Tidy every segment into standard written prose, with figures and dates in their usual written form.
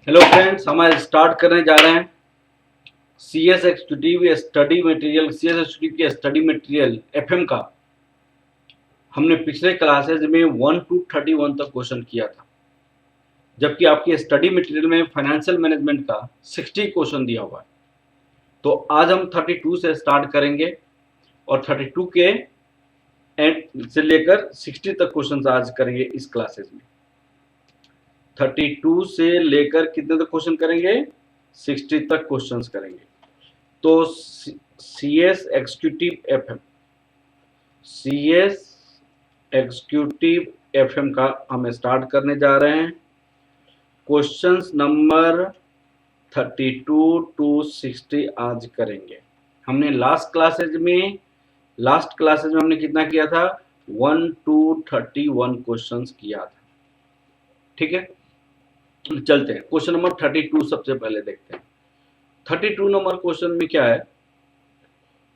Hello friends, हम आज start करने जा रहे हैं C S executive study material की स्टडी मटेरियल एफएम का। हमने पिछले क्लासेज में 1 to 31 तक क्वेश्चन किया था, जबकि आपकी स्टडी मटेरियल में फाइनेंशियल मैनेजमेंट का 60 क्वेश्चन दिया हुआ है। तो आज हम 32 से स्टार्ट करेंगे और 32 के एंड से लेकर 60 तक क्वेश्चन आज करेंगे इस क्लासेज में। 32 से लेकर कितने तक क्वेश्चन करेंगे? 60 तक क्वेश्चंस करेंगे। तो C S executive F M का हम स्टार्ट करने जा रहे हैं। क्वेश्चंस नंबर 32 to 60 आज करेंगे। हमने लास्ट क्लासेज में हमने कितना किया था? 1 to 31 क्वेश्चंस किया था। ठीक है, चलते हैं क्वेश्चन नंबर 32 सबसे पहले देखते हैं। 32 नंबर क्वेश्चन में क्या है?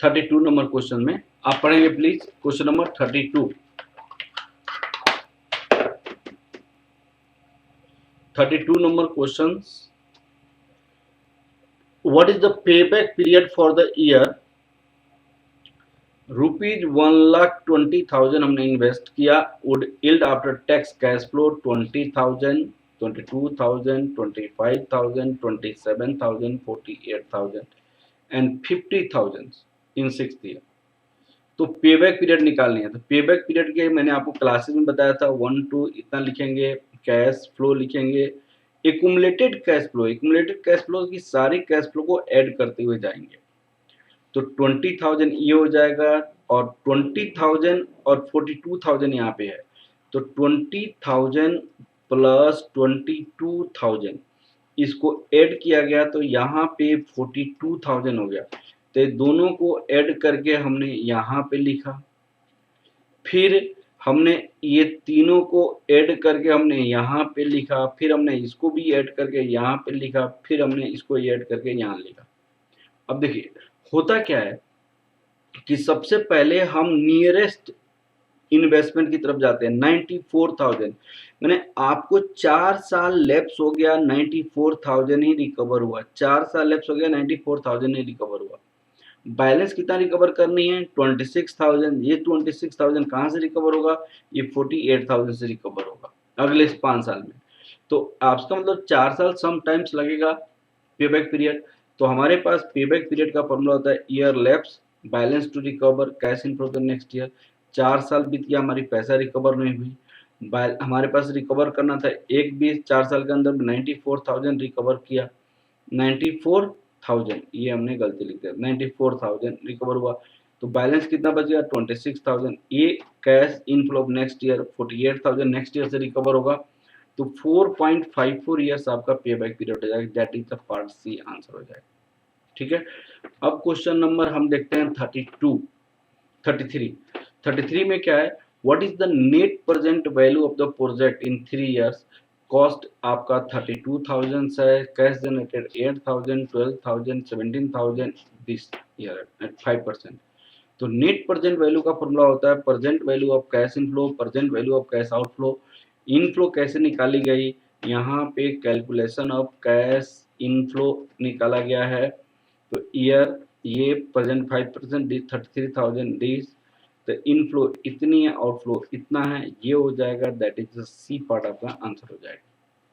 32 नंबर क्वेश्चन में आप पढ़ेंगे please. Question number 32 number questions. What is the payback period for the year? ₹1,20,000 हमने इन्वेस्ट किया, would yield after tax cash flow 20,000, 22,000, 25,000, 27,000, 48,000 and 50,000 in 6th year। तो पेबैक पीरियड निकालनी है। तो पेबैक पीरियड के मैंने आपको क्लासेस में बताया था 1 to इतना लिखेंगे, कैश फ्लो लिखेंगे, एक्यूमुलेटेड कैश फ्लो की सारी कैश फ्लो को ऐड करते हुए जाएंगे। तो 20,000 ये हो जाएगा और 20,000 और 42,000 यहाँ पे है। तो 20,000 प्लस 22,000 इसको ऐड किया गया तो यहाँ पे 42,000 हो गया। तो दोनों को ऐड करके हमने यहाँ पे लिखा, फिर हमने ये तीनों को ऐड करके हमने यहाँ पे लिखा, फिर हमने इसको भी ऐड करके यहाँ पे लिखा, फिर हमने इसको ऐड करके यहाँ लिखा। अब देखिए होता क्या है कि सबसे पहले हम नियरेस्ट इन्वेस्टमेंट की तरफ जाते हैं। 94,000 मैंने आपको 4 साल लैप्स हो गया, 94,000 ही रिकवर हुआ। 4 साल लैप्स हो गया, 94,000 ही रिकवर हुआ। बैलेंस कितना रिकवर करनी है? 26,000। ये 26,000 कहाँ से रिकवर होगा? ये 48,000 से रिकवर होगा अगले 5 साल में। तो आपका मतलब 4 साल सम टाइम्स लगेगा पेबैक पीरियड। तो हमारे पास पेबैक पीरियड का फॉर्मूला होता है year lapse balance to recover cash inflow the next year. 4 साल बीत गया, हमारी पैसा रिकवर नहीं हुई, हमारे पास रिकवर करना था एक भी 4 साल के अंदर 94,000 रिकवर किया। 94,000 ये हमने गलती लिख दिया, 94,000 रिकवर हुआ। तो बैलेंस कितना बच गया? 26,000। ये cash inflow of next year 48,000 next year से रिकवर होगा। तो 4.54 ईयर्स आपका पे बैक पीरियड हो जाएगा। That is the part C answer हो जाएगा। ठीक है, अब क्वेश्चन नंबर हम देखते हैं 33 में क्या है? What is the net present value of the project in 3 years? Cost आपका 32,000 है, cash generated 8,000, 12,000, 17,000 this year at 5%। तो नेट प्रेजेंट वैल्यू का फॉर्मूला होता है present value of cash inflow, present value of cash outflow. Inflow कैसे निकाली गई? यहाँ पे कैलकुलेशन ऑफ कैश इनफ्लो निकाला गया है। तो ईयर ये प्रेजेंट 5% डी 33,000 डीज। तो इनफ्लो इतनी है, आउटफ्लो इतना है, ये हो जाएगा। That is the C part आपका आंसर हो जाएगा।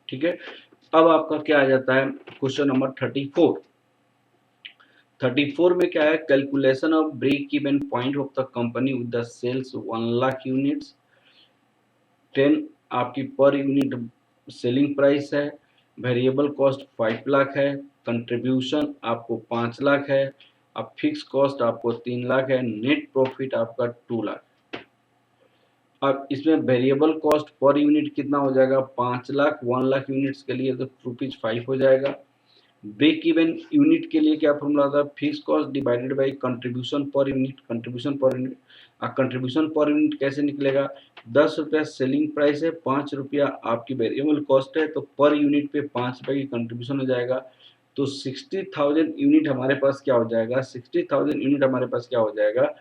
ठीक है, अब आपका क्या आ जाता है? क्वेश्चन नंबर 34 में क्या है? Calculation of break even point of the company with the sales 1 lakh units. 10 आपकी पर यूनिट सेलिंग प्राइस है, वेरिएबल कॉस्ट 5 लाख है, कंट्रीब्यूशन आपको 5 लाख है, अब फिक्स कॉस्ट आपको 3 लाख है, नेट प्रॉफिट आपका 2 लाख। अब इसमें वेरिएबल कॉस्ट पर यूनिट कितना हो जाएगा? 5 लाख। 1 लाख यूनिट्स के लिए तो ₹5 हो जाएगा। ब्रेक इवन यूनिट के लिए क्या फॉर्मूला था? Fix cost divided by contribution per unit. Contribution per unit कैसे निकलेगा? 10 रुपया सेलिंग प्राइस है, 5 रुपया आपकी वेरिएबल कॉस्ट है, तो पर यूनिट पे 5 रुपये की कंट्रीब्यूशन हो जाएगा। तो 60,000 यूनिट हमारे पास क्या हो जाएगा? 60,000 यूनिट हमारे पास क्या हो जाएगा?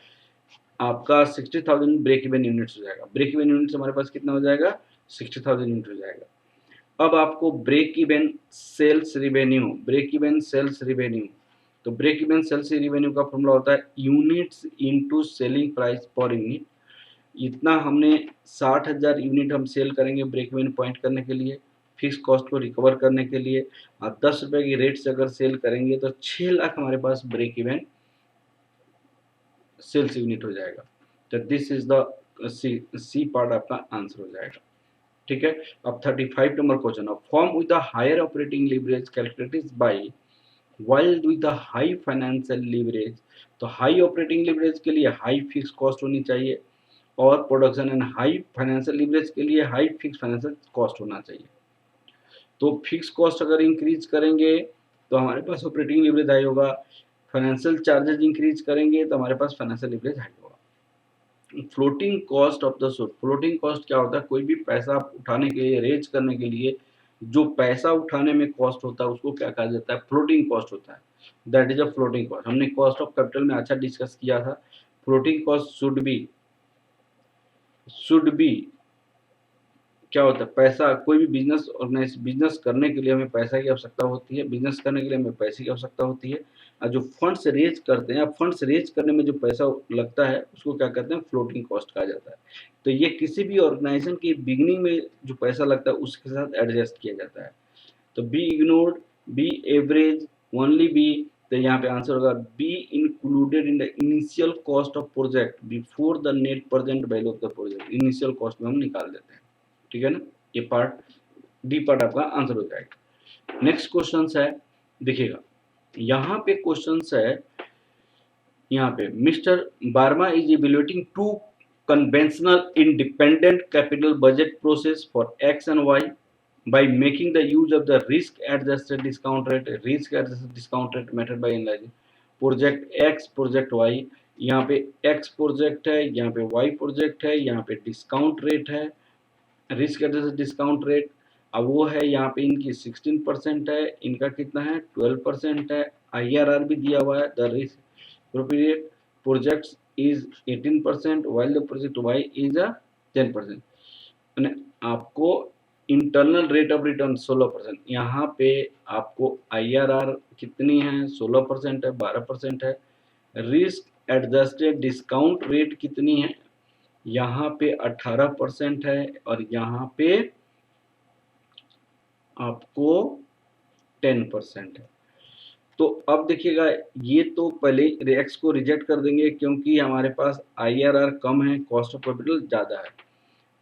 आपका 60,000 ब्रेक इवन यूनिट्स हो जाएगा। ब्रेक इवन यूनिट्स हमारे पास कितना हो जाएगा? 60,000 यूनिट हो जाएगा। अब आपको ब्रेक इवन सेल्स रिवेन्यू, तो ब्रेक इवन सेल्स रिवेन्यू का फॉर्मूला होता है units into selling price per unit. इतना हमने 60,000 यूनिट हम सेल करेंगे ब्रेक इवन पॉइंट करने के लिए, फिक्स कॉस्ट को रिकवर करने के लिए। और 10 रुपए की रेट से अगर सेल करेंगे तो 6 लाख हमारे पास ब्रेक इवन सेल्स यूनिट हो जाएगा। तो this is the C part आपका आंसर हो जाएगा। ठीक है। अब 35 number question, form with the higher operating leverage calculated by while with the high financial leverage. तो हाई ऑपरेटिंग लीवरेज के लिए हाई फिक्स कॉस्ट होनी चाहिए और production and high financial leverage के लिए हाई फिक्स फाइनेंशियल कॉस्ट होना चाहिए। तो फिक्स कॉस्ट अगर इंक्रीज करेंगे तो हमारे पास ऑपरेटिंग लीवरेज हाई होगा, फाइनेंशियल चार्जेस इंक्रीज करेंगे तो हमारे पास फाइनेंशियल लीवरेज हाई होगा। Floating cost of the source, floating cost क्या होता है, कोई भी पैसा उठाने के लिए, रेज करने के लिए जो पैसा उठाने में कॉस्ट होता है उसको क्या कहा जाता है, फ्लोटिंग कॉस्ट होता है। That is a floating cost. हमने कॉस्ट ऑफ कैपिटल में अच्छा डिस्कस किया था। फ्लोटिंग कॉस्ट शुड बी क्या होता है, पैसा, कोई भी बिजनेस करने के लिए हमें पैसा की आवश्यकता होती है, बिजनेस करने के लिए हमें पैसे की आवश्यकता होती है। और जो फंड्स रेज करते हैं, फंड्स रेज करने में जो पैसा लगता है उसको क्या कहते हैं, फ्लोटिंग कॉस्ट कहा जाता है। तो ये किसी भी ऑर्गेनाइजेशन की बिगिनिंग में जो पैसा लगता है उसके साथ एडजस्ट किया जाता है। तो B ignored, B average, only B. तो यहाँ पे आंसर होगा B included in the initial cost of project before the net present value of the project. Initial cost में हम निकाल देते हैं। ठीक है ना, ये पार्ट डी पार्ट आपका आंसर हो जाएगा। नेक्स्ट क्वेश्चन है, देखिएगा यहाँ पे क्वेश्चन है, यहाँ पे mister Barma is evaluating two conventional independent capital budget process for X and Y by making the use of the risk adjusted discount rate method by analyzing project X project Y। यहाँ पे X project है, यहाँ पे Y project है, यहाँ पे discount rate है, risk adjusted discount rate. अब वो है यहाँ पे इनकी 16% है, इनका कितना है 12% है। IRR भी दिया हुआ है, the risk appropriate projects is 18% while the project Y is a 10%। यानी आपको इंटरनल रेट ऑफ रिटर्न 16%, यहाँ पे आपको IRR कितनी है 16% है, 12% है। रिस्क एडजस्टेड डिस्काउंट रेट कितनी है, यहाँ पे 18% है और यहाँ पे आपको 10% है। तो अब देखिएगा, ये तो पहले एक्स को रिजेक्ट कर देंगे क्योंकि हमारे पास IRR कम है, कॉस्ट ऑफ कैपिटल ज़्यादा है।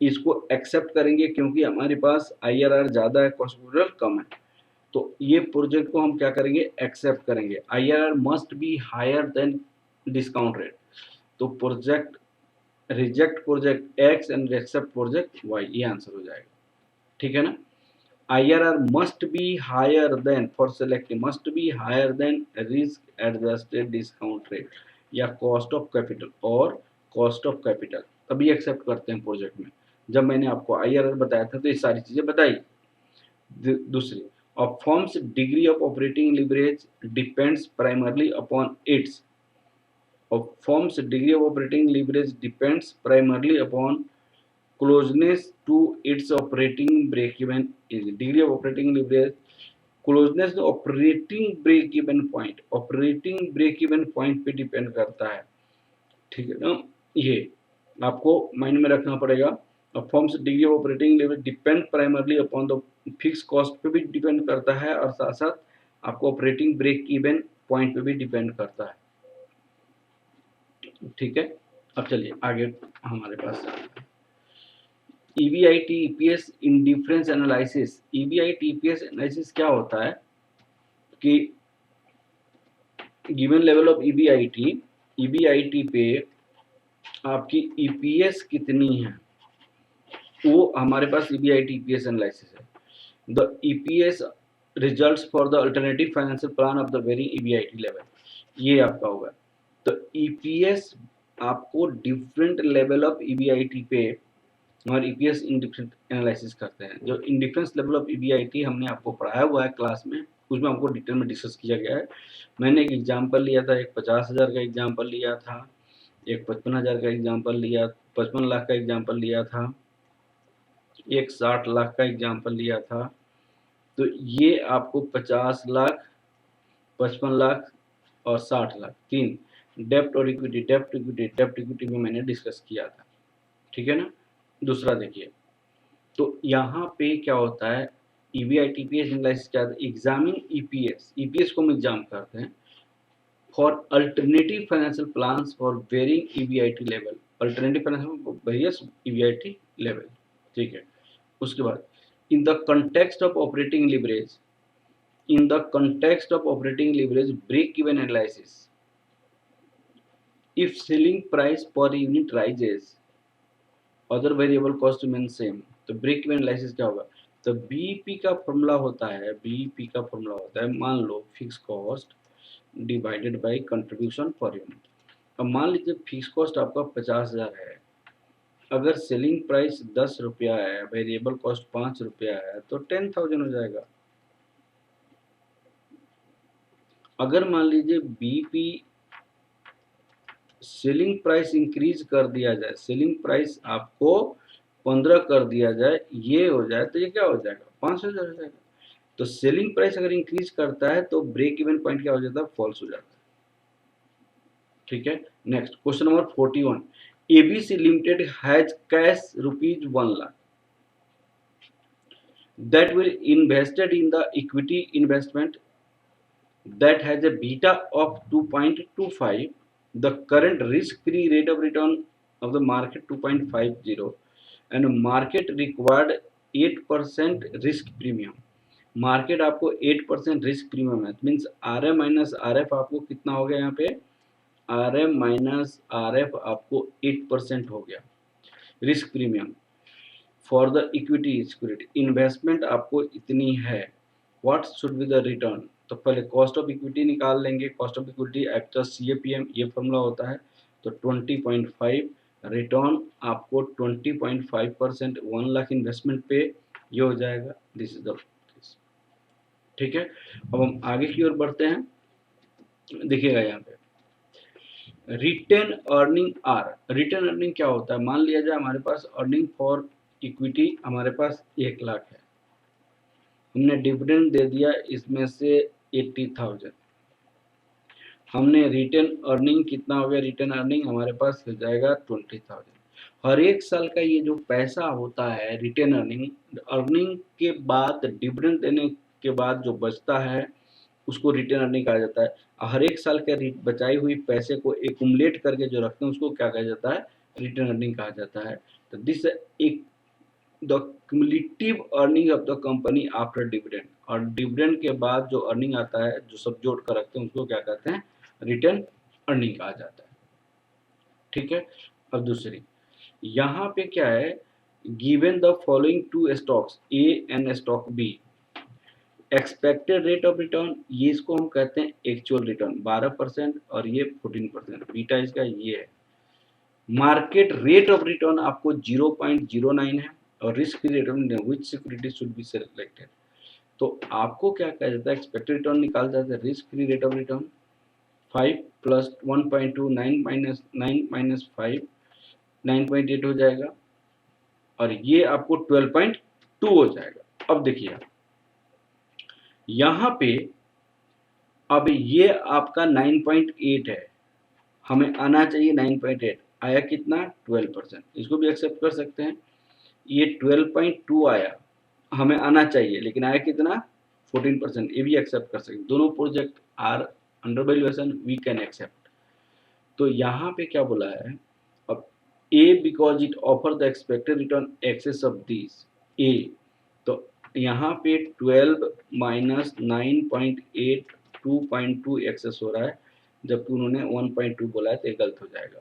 इसको एक्सेप्ट करेंगे क्योंकि हमारे पास IRR ज़्यादा है, कॉस्ट ऑफ कैपिटल कम है। तो ये प्रोजेक्ट को हम क्या करेंगे, एक्सेप्ट करेंगे। IRR must be higher than discount rate. तो project reject project X and accept project Y, ये आंसर हो जाएगा। ठीक है ना। IRR must be higher than for selecting must be higher than risk adjusted discount rate या cost of capital और cost of capital, तभी एक्सेप्ट करते हैं प्रोजेक्ट में। जब मैंने आपको IRR बताया था तो ये सारी चीजें बताई। दूसरी, of firm's degree of operating leverage depends primarily upon its of firm's degree of operating leverage depends primarily upon closeness to its operating break-even is degree of operating leverage, closeness to operating break-even point पे depend करता है। ठीक है ना, ये आपको mind में रखना पड़ेगा। Firms degree of operating level depend primarily upon the fix cost पे भी डिपेंड करता है और साथ साथ आपको ऑपरेटिंग ब्रेक इवन पॉइंट पे भी डिपेंड करता है। ठीक है, अब चलिए आगे हमारे पास EBIT EPS indifference analysis. EBIT EPS analysis क्या होता है कि गिवन लेवल ऑफ EBIT पे आपकी EPS कितनी है, वो हमारे पास EBIT EPS एनालिसिस है। The EPS results for the alternative financial plan of the very EBIT level, ये आपका होगा। तो EPS आपको डिफरेंट लेवल ऑफ EBIT पे और EPS इंडिफरेंस एनालिसिस करते हैं। जो इंडिफरेंस लेवल ऑफ EBIT हमने आपको पढ़ाया हुआ है क्लास में, उसमें आपको डिटेल में डिस्कस किया गया है। मैंने एक एग्जांपल लिया था, एक 50,000 का एग्जांपल लिया था, एक 55,000 का एग्जांपल लिया, 55 लाख का एग्जांपल लिया था, एक 60 लाख का एग्जांपल लिया था तो ये आपको 50 लाख, 55 लाख और 60 लाख, तीन डेप्ट और इक्विटी। डेप्ट इक्विटी में मैंने डिस्कस किया था, ठीक है ना। दूसरा देखिए, तो यहाँ पे क्या होता है, ईबीआई टीपीएस एनालिसिस क्या है, एग्जामिन ईपीएस, ईपीएस को हम एग्जाम करते हैं for alternative financial plans for varying EBIT level, alternative financial various EBIT level, ठीक है। उसके बाद in the context of operating leverage, in the context of operating leverage break even analysis, if selling price per unit rises other variable cost remain same, तो break even analysis क्या होगा, तो BEP का formula होता है, BEP का formula होता है, मान लो fix cost divided by contribution per unit. अब मान लीजिए फिक्स कॉस्ट आपका 50,000 है, अगर सेलिंग प्राइस 10 रुपया है, वेरिएबल कॉस्ट 5 रुपया है, तो 10,000 हो जाएगा। अगर मान लीजिए बीपी सेलिंग प्राइस इंक्रीज कर दिया जाए, सेलिंग प्राइस आपको 15 कर दिया जाए, ये हो जाए, तो ये क्या हो जाएगा, 5,000 हो जाएगा। तो सेलिंग प्राइस अगर इंक्रीज करता है तो ब्रेक इवन पॉइंट क्या हो जाता है, फॉल्स हो जाता है, ठीक है। Next question number 41, ABC limited has cash ₹1 lakh that will invested in the equity investment that has a beta of 2.25, the current risk-free rate of return of the market 2.50, and market required 8% risk premium। Market आपको 8% risk premium है, means R M minus R F आपको कितना हो गया, यहाँ पे R M minus R F आपको 8% हो गया risk premium for the equity security. Investment आपको इतनी है, what should be the return, तो पहले कॉस्ट ऑफ इक्विटी निकाल लेंगे, cost of equity actor CAPM, ये फॉर्मूला होता है, तो 20.5, रिटर्न आपको 20.5%, 1 लाख इन्वेस्टमेंट पे ये हो जाएगा, दिस इज द, ठीक है। अब हम आगे की ओर बढ़ते हैं, देखिएगा यहाँ पे retained earning are, retained earning क्या होता है, मान लिया जाए हमारे पास अर्निंग फॉर इक्विटी हमारे पास 1 लाख है, हमने डिविडेंड दे दिया इसमें से 80,000, हमने रिटेन अर्निंग कितना हो गया, रिटेन अर्निंग हमारे पास हो जाएगा 20,000। हर एक साल का ये जो पैसा होता है रिटेन अर्निंग, अर्निंग के बाद डिविडेंड देने के बाद जो बचता है उसको रिटेन अर्निंग कहा जाता है। हर एक साल के बचाई हुई पैसे को एकुमुलेट करके जो रखते हैं उसको क्या कहा जाता है, रिटेन अर्निंग कहा जाता है। तो दिस एक the cumulative earning of the company after dividend, और डिविडेंड के बाद जो अर्निंग आता है जो सब जोड़ कर रखते हैं उसको क्या कहते हैं, रिटेन अर्निंग कहा जाता है, ठीक है। अब दूसरी यहाँ पे क्या है, given the following two stocks A and stock B, expected rate of return, ये इसको हम कहते हैं एक्चुअल रिटर्न 12% और ये 14%, बीटा इसका ये है। मार्केट रेट ऑफ रिटर्न आपको 0.09 है, और risk free rate of return which security should be selected, तो आपको क्या कहा जाता है, एक्सपेक्टेड रिटर्न निकाल जाता है, risk free rate of return 5 plus 1.2, 9 minus 5, 9.8 हो जाएगा, और ये आपको 12.2 हो जाएगा। अब देखिए यहाँ पे, अब ये आपका 9.8 है, हमें आना चाहिए 9.8, आया कितना 12%, इसको भी एक्सेप्ट कर सकते हैं। ये 12.2 आया, हमें आना चाहिए, लेकिन आया कितना 14%, ये भी एक्सेप्ट कर सकते हैं। दोनों project are under valuation, we can accept. तो यहाँ पे क्या बोला है, अब A because it offer the expected return excess of this A, तो यहाँ पे 12 माइनस 9.8 2.2 एक्सेस हो रहा है, जबकि उन्होंने 1.2 बोला है, तो ये गलत हो जाएगा।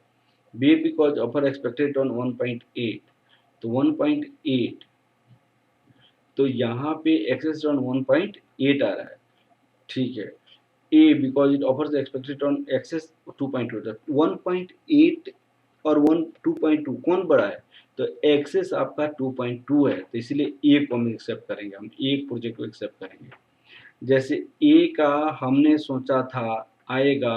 B because offer expected return 1.8, तो 1.8, तो यहाँ पे एक्सेस रिटर्न 1.8 आ रहा है, ठीक है। A because it offers expected return excess 2.2, 1.8 और 2.2 कौन बड़ा है, तो एक्सेस आपका 2.2 है, तो इसलिए ए को हम एक्सेप्ट करेंगे, हम ए प्रोजेक्ट को एक्सेप्ट करेंगे। जैसे ए का हमने सोचा था आएगा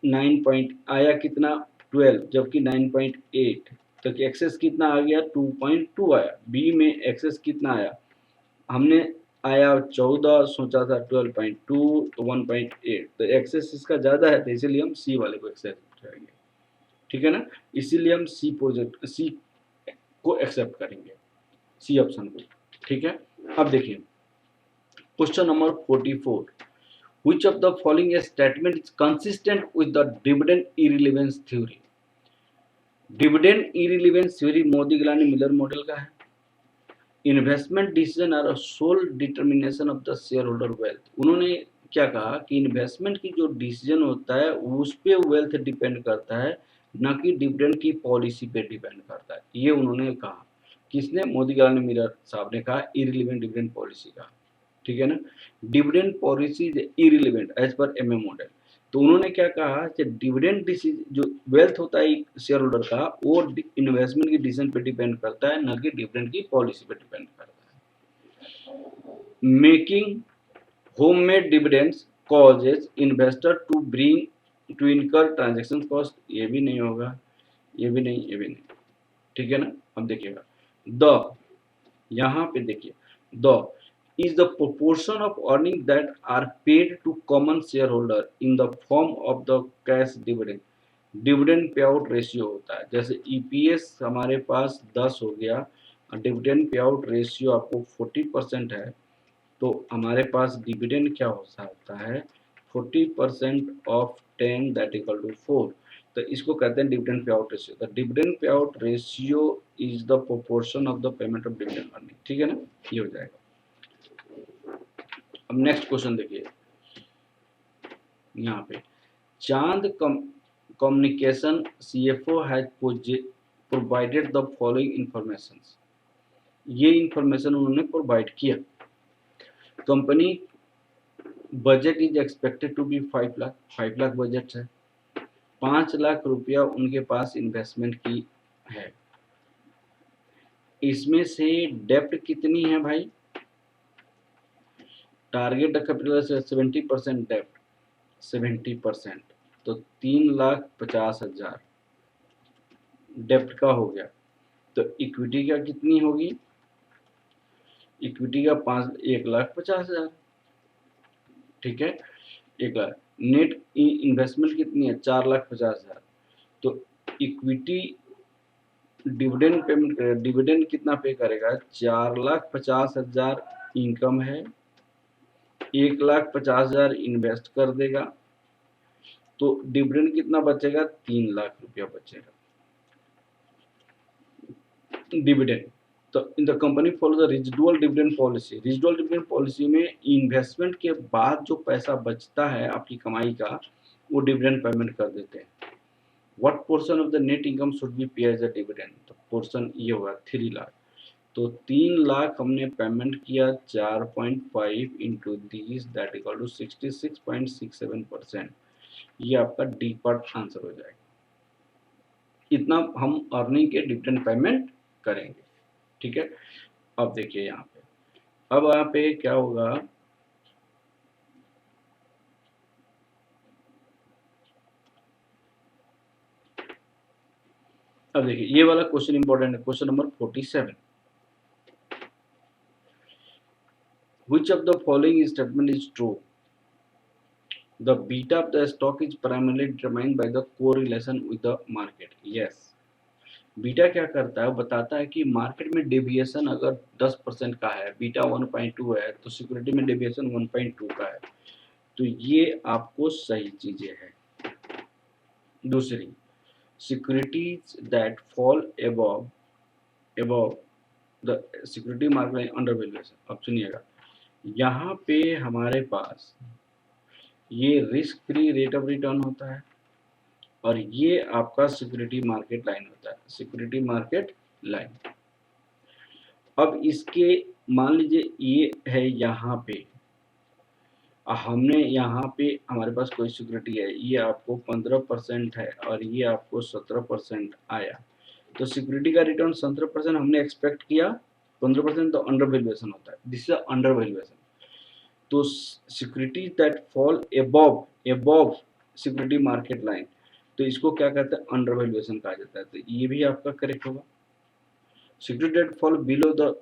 9 आया कितना 12, जबकि 9.8, तो एक्सेस कितना आ गया 2.2 आया। बी में एक्सेस कितना आया, हमने आया 14, सोचा था 12.2, तो 1.8, तो एक्सेस इसका ज़्यादा है, तो इसीलिए हम सी वाले को एक्सेप्ट करेंगे, ठीक है ना। इसीलिए हम सी को एक्सेप्ट करेंगे, सी ऑप्शन को, ठीक है। अब देखिए question number 44, which of the following statement is consistent with the dividend irrelevance theory? Dividend irrelevance theory Modigliani Miller model का है। Investment decision are sole determination of the shareholder wealth. उन्होंने क्या कहा कि investment की जो decision होता है उस पे वेल्थ डिपेंड करता है, न कि डिविडेंड की पॉलिसी पे डिपेंड करता है। ये उन्होंने कहा, किसने? मोदी गिलानी मिलर साहब ने कहा इररिलेवेंट डिविडेंड पॉलिसी का, ठीक है ना। Dividend policy is irrelevant as per MA model. तो उन्होंने क्या कहा कि डिविडेंड जो वेल्थ होता है शेयर होल्डर का, वो इन्वेस्टमेंट की डिसीजन पे डिपेंड करता है, न कि डिविडेंड की पॉलिसी पे डिपेंड करता है। Making homemade dividends causes investor to bring to incur transaction cost, ये भी नहीं होगा, ये भी नहीं, ये भी नहीं, ठीक है ना। अब देखिएगा द, यहाँ पे देखिए the is the proportion of earnings that are paid to common shareholder in the form of the cash dividend। Dividend pay out ratio होता है, जैसे ईपीएस हमारे पास 10 हो गया, डिविडेंड पे आउट रेशियो आपको 40% है, तो हमारे पास डिविडेंड क्या हो सकता है? 40% ऑफ 10 दैट इक्वल टू 4, तो इसको कहते हैं dividend pay out ratio. The dividend pay out ratio is the proportion of the payment of dividend earning, ठीक है ना, ये हो जाएगा। अब नेक्स्ट क्वेश्चन देखिए, यहाँ पे Chand communication CFO has provided the following information. ये इंफॉर्मेशन उन्होंने प्रोवाइड किया। Company budget is expected to be 5 lakh, 5 lakh budget है, 5 लाख रुपया उनके पास इन्वेस्टमेंट की है। इसमें से डेप्ट कितनी है भाई? टारगेट कैपिटल से 70% डेप्ट, 70%, तो 3,50,000 डेप्ट का हो गया। तो इक्विटी का कितनी होगी? इक्विटी का 1,50,000, ठीक है, 1,00,000। नेट इन्वेस्टमेंट कितनी है? 4,50,000। तो इक्विटी डिविडेंड पेमेंट करेगा, डिविडेंड कितना पे करेगा? 4,50,000 इनकम है, 1,50,000 इन्वेस्ट कर देगा, तो डिविडेंड कितना बचेगा? 3,00,000 रुपया बचेगा डिविडेंड। तो in the company follow the residual dividend policy. Residual dividend policy में इन्वेस्टमेंट के बाद जो पैसा बचता है आपकी कमाई का, वो डिविडेंड पेमेंट कर देते हैं। What portion of the net income should be pay as a dividend? तो पोर्शन ये होगा 3,00,000। तो 3,00,000 हमने पेमेंट किया, 4.5 into this that equal to 66.67%। ये आपका डी पार्ट आंसर हो जाएगा। इतना हम अर्निंग के डिविडेंड पेमेंट करेंगे, ठीक है। अब देखिए यहाँ पे, अब यहाँ पे क्या होगा? अब देखिए ये वाला क्वेश्चन इंपॉर्टेंट है, question number 47। Which of the following statement is true? The beta of the stock is primarily determined by the correlation with the market. Yes. Beta क्या करता है? बताता है कि मार्केट में डेविएशन अगर 10% का है, बीटा 1.2 है, तो सिक्योरिटी में डेविएशन 1.2 का है, तो ये आपको सही चीजें हैं। दूसरी, securities that fall above the security market under valuation. अब सुनिएगा, यहाँ पे हमारे पास ये risk free rate of return होता है, और ये आपका सिक्योरिटी मार्केट लाइन होता है, सिक्योरिटी मार्केट लाइन। अब इसके मान लीजिए ये है यहाँ पे, हमने यहाँ पे हमारे पास कोई सिक्योरिटी है, ये आपको 15% है और ये आपको 17% आया, तो सिक्योरिटी का रिटर्न 17% हमने एक्सपेक्ट किया, 15% तो अंडर वैल्यूएशन होता है, दिस इज अंडर वैल्यूएशन। तो security that fall above security market line, तो इसको क्या कहते हैं? अंडर वैल्यूएशन कहा जाता है, तो ये भी आपका करेक्ट होगा। Security that fall below the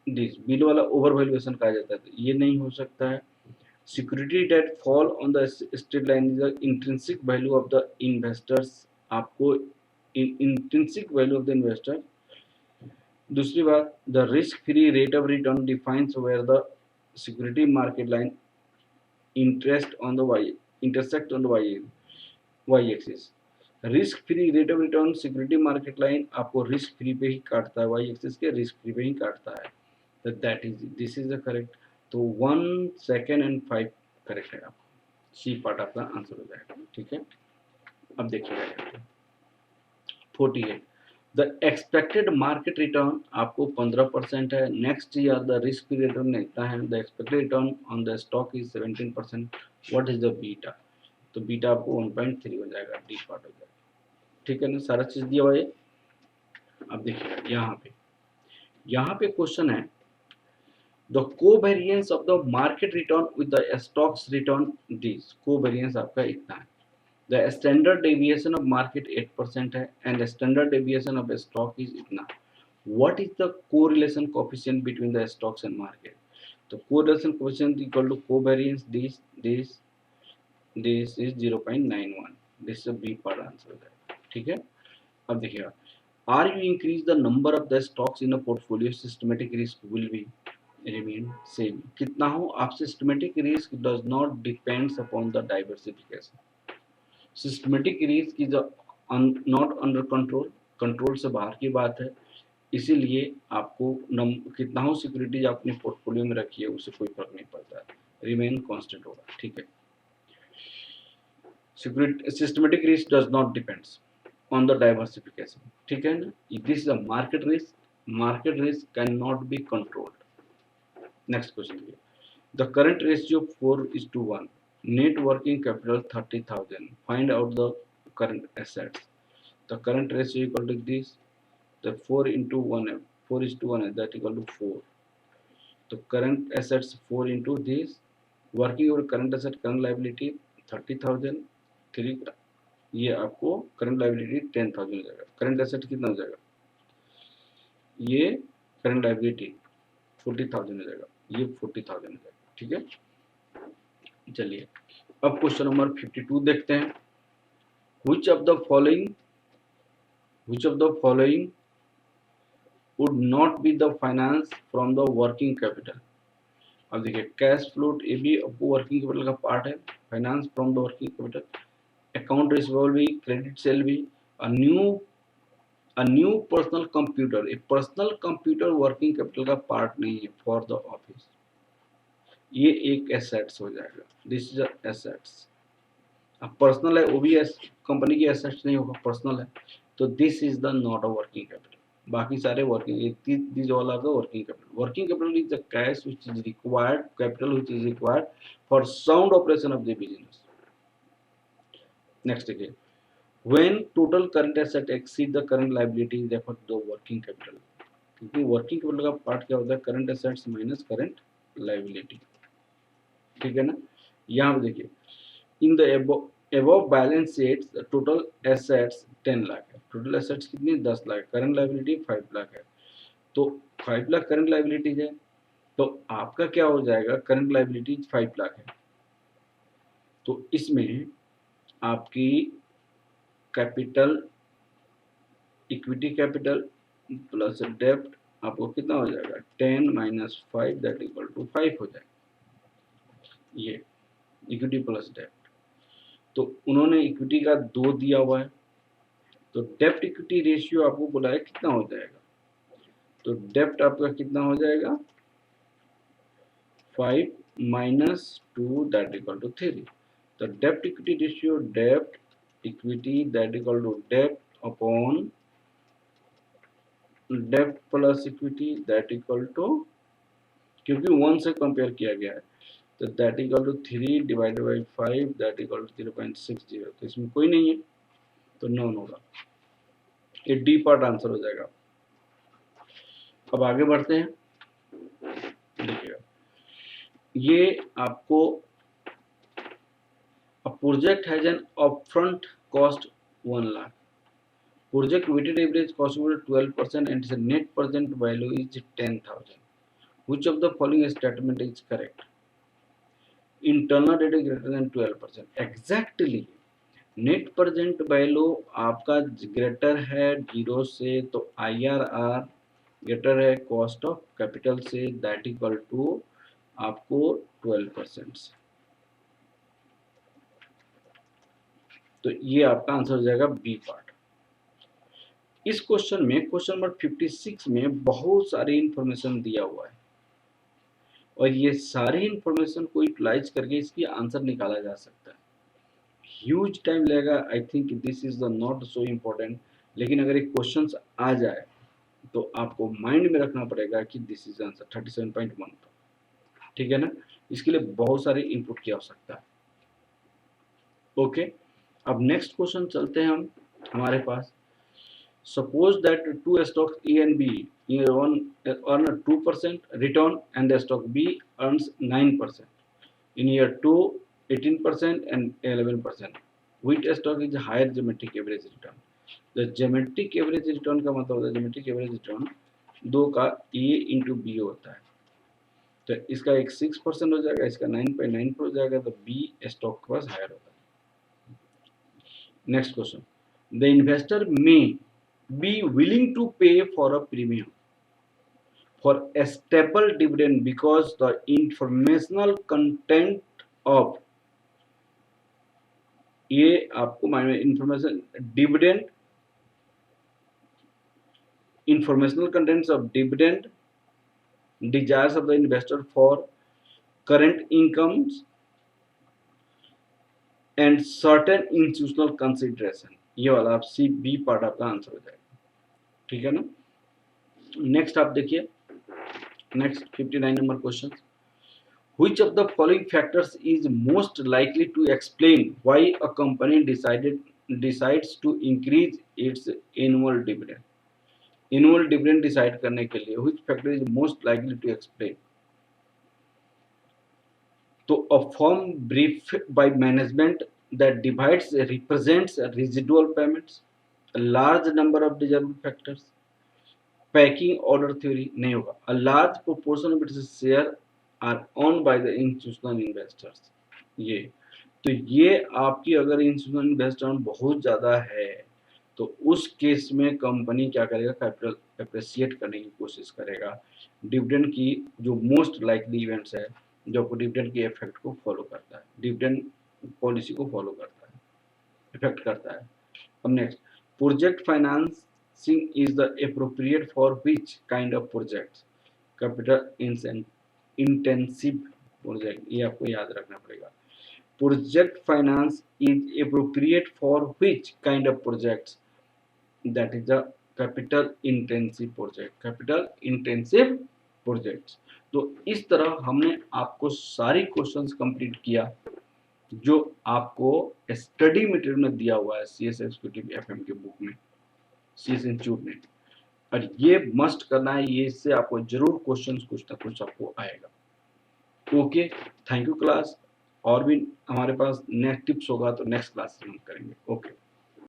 this bill वाला ओवर वैल्यूएशन कहा जाता है, तो ये नहीं हो सकता है। Security that fall on the straight line is the intrinsic value of the investors, आपको intrinsic value of the investor. दूसरी बात, the risk free rate of return defines where the security market line interest on the Y intersect on the Y axis. Risk free rate of return security market line आपको risk free पे ही काटता है, Y axis के risk free पे ही काटता है। तो that is this is the correct. तो 1 सेकेंड एंड 5 करेक्ट है, आपका सी पार्ट आपका आंसर हो जाएगा। ठीक है, अब देखिएगा 48, द एक्सपेक्टेड मार्केट रिटर्न आपको 15% है। Next year the risk free return इतना है, the expected return on the stock is 17%। What is the beta? तो बीटा आपको 1.3 हो जाएगा, डी पार्ट हो जाएगा। ठीक है ना, सारा चीज दिया हुआ है। अब देखिए यहाँ पे क्वेश्चन है, the covariance of the market return with the stocks return, this covariance आपका इतना है। The standard deviation of market 8% है and standard deviation of stock is इतना। What is the correlation coefficient between the stocks and market? तो correlation coefficient equal to covariance this is 0.91। This is B पर answer हो जाएगा। ठीक है, अब देखिएगा, are you increase the number of the stocks in a portfolio systematic risk will be remain same। कितना हो आप, systematic risk does not depends upon the diversification. Systematic risk is not under control, control से बाहर की बात है, इसीलिए आपको कितना हो सिक्योरिटीज आपने पोर्टफोलियो में रखी है उससे कोई फर्क नहीं पड़ता है, रिमेन कांस्टेंट होगा। ठीक है, systematic risk does not depends on the diversification. ठीक है ना, this is a market risk can not be controlled. Next question, the current ratio 4:1, net working capital 30,000, find out the current assets। the current ratio equal to this, the 4 into 1, 4 is to 1 that equal to 4। तो current assets 4 into this, working और current asset current liability 30,000, 3 ये आपको current liability 10,000 हो जाएगा। current asset कितना हो जाएगा, ये current liability 40,000 हो जाएगा, ये 40,000 हो जाएगा। ठीक है, चलिए अब क्वेश्चन नंबर 52 देखते हैं। which of the following would not be the finance from the working capital? अब देखिए, कैश फ्लोट ये भी आपको वर्किंग कैपिटल का पार्ट है, finance from the working capital, account receivable भी, क्रेडिट सेल भी, अ न्यू पर्सनल कंप्यूटर, एक पर्सनल कंप्यूटर वर्किंग कैपिटल का पार्ट नहीं है फॉर द ऑफिस, ये एक एसेट्स हो जाएगा। This is assets. अब पर्सनल है वो भी कंपनी की एसेट्स नहीं होगा, पर्सनल है, तो this is the not a working capital. बाकी सारे working, these all are the working capital। working capital is the cash which is required for sound operation of the business। next again, when total current asset exceed the current liability refer to the working capital। क्योंकि working capital का part क्या होता है, current assets minus current liability. ठीक है ना, यहाँ पे देखिए, in the above balance sheets the total assets 10 lakh है, टोटल एसेट्स कितनी 10 लाख, करंट लायबिलिटी 5 लाख है। तो 5 लाख करंट लायबिलिटीज है, तो आपका क्या हो जाएगा, करंट लायबिलिटी 5 लाख है, तो इसमें आपकी कैपिटल, इक्विटी कैपिटल प्लस डेप्ट आपको कितना हो जाएगा, 10 माइनस 5 दैट इक्वल टू 5 हो जाएगा, ये इक्विटी प्लस डेप्ट। तो उन्होंने इक्विटी का 2 दिया हुआ है, तो डेप्ट इक्विटी रेशियो आपको बोला है कितना हो जाएगा, तो डेप्ट आपका कितना हो जाएगा 5 माइनस 2 दैट इक्वल टू 3। तो डेप्ट equity ratio, dept equity that equal to dept upon dept plus equity that equal to, क्योंकि 1 से कंपेयर किया गया है, तो that equal to 3 divided by 5 that equal to 0.60। तो इसमें कोई नहीं है, तो नॉन होगा, ये डी पार्ट आंसर हो जाएगा। अब आगे बढ़ते हैं, देखिएगा ये आपको, a project has an upfront cost 1 lakh, project weighted average cost will 12% and its net present value is 10,000। Which of the following statement is correct? Internal rate is greater than 12%. Exactly. Net present value आपका greater है 0 से, तो IRR greater है cost of capital से, that equal to आपको 12%। तो ये आपका आंसर हो जाएगा बी पार्ट। इस क्वेश्चन में, क्वेश्चन नंबर 56 में बहुत सारी इंफॉर्मेशन दिया हुआ है और ये सारी इंफॉर्मेशन को यूटिलाइज करके इसकी आंसर निकाला जा सकता है। ह्यूज टाइम लगेगा, I think this is the not so important, लेकिन अगर एक क्वेश्चन आ जाए तो आपको माइंड में रखना पड़ेगा कि दिस इज आंसर 37.1। ठीक है ना, इसके लिए बहुत सारे इनपुट की आवश्यकता है। ओके, अब नेक्स्ट क्वेश्चन चलते हैं हम हमारे पास। Suppose that two stocks A and B earn a 2% return and the stock B earns 9%. In year 2, 18% and 11%. Which stock is higher geometric average return? The geometric average return का मतलब होता है, geometric average return दो का A into B होता है। तो इसका एक 6% हो जाएगा, इसका 9.9 हो जाएगा, तो बी स्टॉक के पास हायर होता है। Next question, the investor may be willing to pay for a premium for a stable dividend because the informational content of, ये आपको माइंड में information dividend, informational contents of dividend, desires of the investor for current incomes and certain institutional consideration। ये वाला आप C B part आपका answer हो जाएगा। ठीक है ना, नेक्स्ट आप देखिए, next 59 number question, which of the following factors is most likely to explain why a company decides to increase its annual dividend? Annual dividend decide करने के लिए which factor is most likely to explain? तो a firm brief by management that divides represents residual payments, a large number of desirable factors, packing order theory नहीं होगा, a large proportion of its share are owned by the institutional investors। ये तो ये आपकी अगर institutional investment बहुत ज़्यादा है तो उस केस में कंपनी क्या करेगा, कैपिटल अप्रिशिएट करने की कोशिश करेगा। डिविडेंड की जो मोस्ट लाइकली इवेंट्स है जो आपको डिविडेंड के इफेक्ट को फॉलो करता है, डिविडेंड पॉलिसी को फॉलो करता है, इफेक्ट करता है। अब next, project financing is the appropriate for which kind of projects? Capital intensive project, ये आपको याद रखना पड़ेगा। Project finance is appropriate for which kind of projects? That is the capital intensive project, capital intensive projects। तो इस तरह हमने आपको सारी क्वेश्चंस कंप्लीट किया जो आपको स्टडी मटेरियल में दिया हुआ है CS एग्जीक्यूटिव FM के बुक में, CS इंस्टीट्यूट में, और ये मस्ट करना है, ये इससे आपको जरूर क्वेश्चंस कुछ ना कुछ आपको आएगा। Okay, thank you class. और भी हमारे पास नेक्स्ट टिप्स होगा तो नेक्स्ट क्लास में हम करेंगे। ओके।